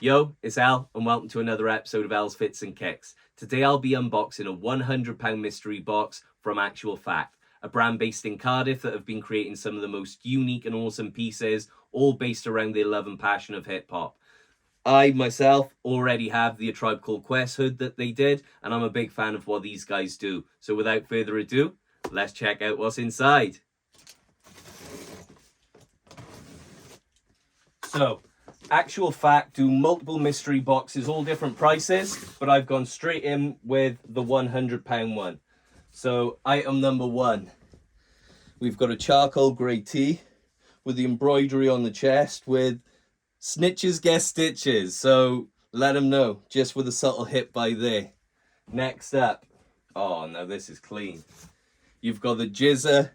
Yo, it's Al, and welcome to another episode of Al's Fits and Kicks. Today I'll be unboxing a £100 mystery box from ActualFact, a brand based in Cardiff that have been creating some of the most unique and awesome pieces, all based around their love and passion of hip-hop. I, myself, already have the A Tribe Called Quest hood that they did, and I'm a big fan of what these guys do. So without further ado, let's check out what's inside. So, ActualFact do multiple mystery boxes, all different prices, but I've gone straight in with the £100 one. So, item number one, we've got a charcoal grey tee with the embroidery on the chest with snitches get stitches. So, let them know, just with a subtle hit by there. Next up, oh, now this is clean. You've got the Jizza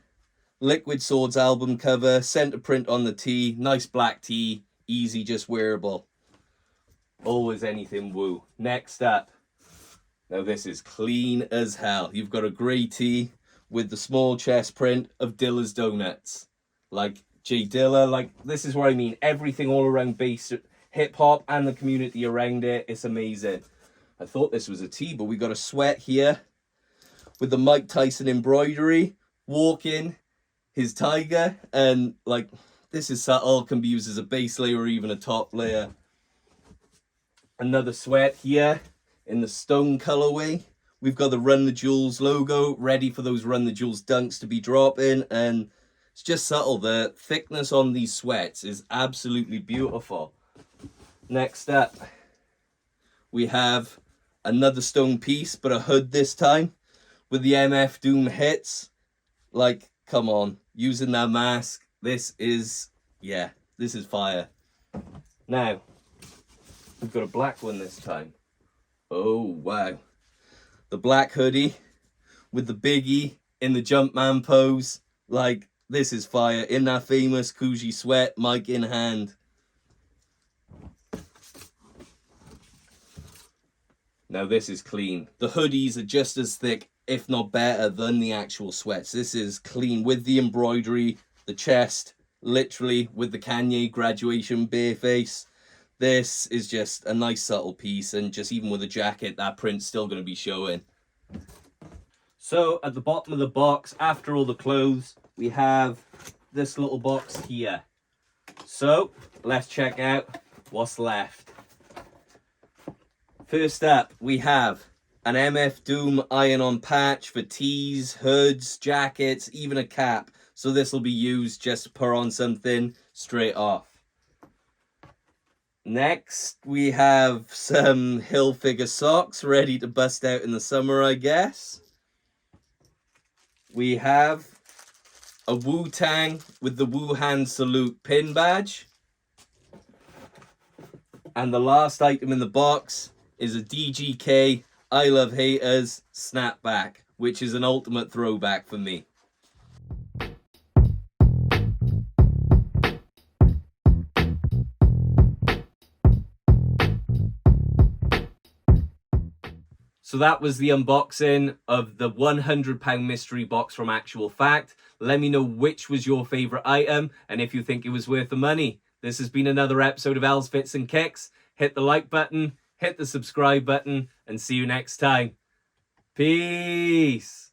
Liquid Swords album cover, center print on the tee, nice black tee. Easy, just wearable. Always anything woo. Next up, now this is clean as hell. You've got a grey tee with the small chest print of Dilla's Donuts. Like J Dilla, like this is what I mean. Everything all around bass, hip hop and the community around it. It's amazing. I thought this was a tee, but we got a sweat here with the Mike Tyson embroidery, walking his tiger, and like, this is subtle, can be used as a base layer or even a top layer. Another sweat here in the stone colorway. We've got the Run the Jewels logo ready for those Run the Jewels dunks to be dropping, and it's just subtle. The thickness on these sweats is absolutely beautiful. Next up, we have another stone piece, but a hood this time with the MF Doom hits. Like, come on, using that mask. This is, yeah, this is fire. Now, we've got a black one this time. Oh, wow. The black hoodie with the Biggie in the Jumpman pose. Like, this is fire. In that famous Coogee sweat, mic in hand. Now, this is clean. The hoodies are just as thick, if not better, than the actual sweats. This is clean with the embroidery, the chest, literally with the Kanye graduation bare face. This is just a nice subtle piece, and just even with a jacket, that print's still going to be showing. So at the bottom of the box, after all the clothes, we have this little box here. So let's check out what's left. First up, we have an MF Doom iron-on patch for tees, hoods, jackets, even a cap. So this will be used just to put on something straight off. Next, we have some Hilfiger socks ready to bust out in the summer, I guess. We have a Wu-Tang with the Wuhan Salute pin badge. And the last item in the box is a DGK I Love Haters snapback, which is an ultimate throwback for me. So that was the unboxing of the £100 mystery box from ActualFact. Let me know which was your favourite item and if you think it was worth the money. This has been another episode of Al's Fits and Kicks. Hit the like button, hit the subscribe button, and see you next time. Peace.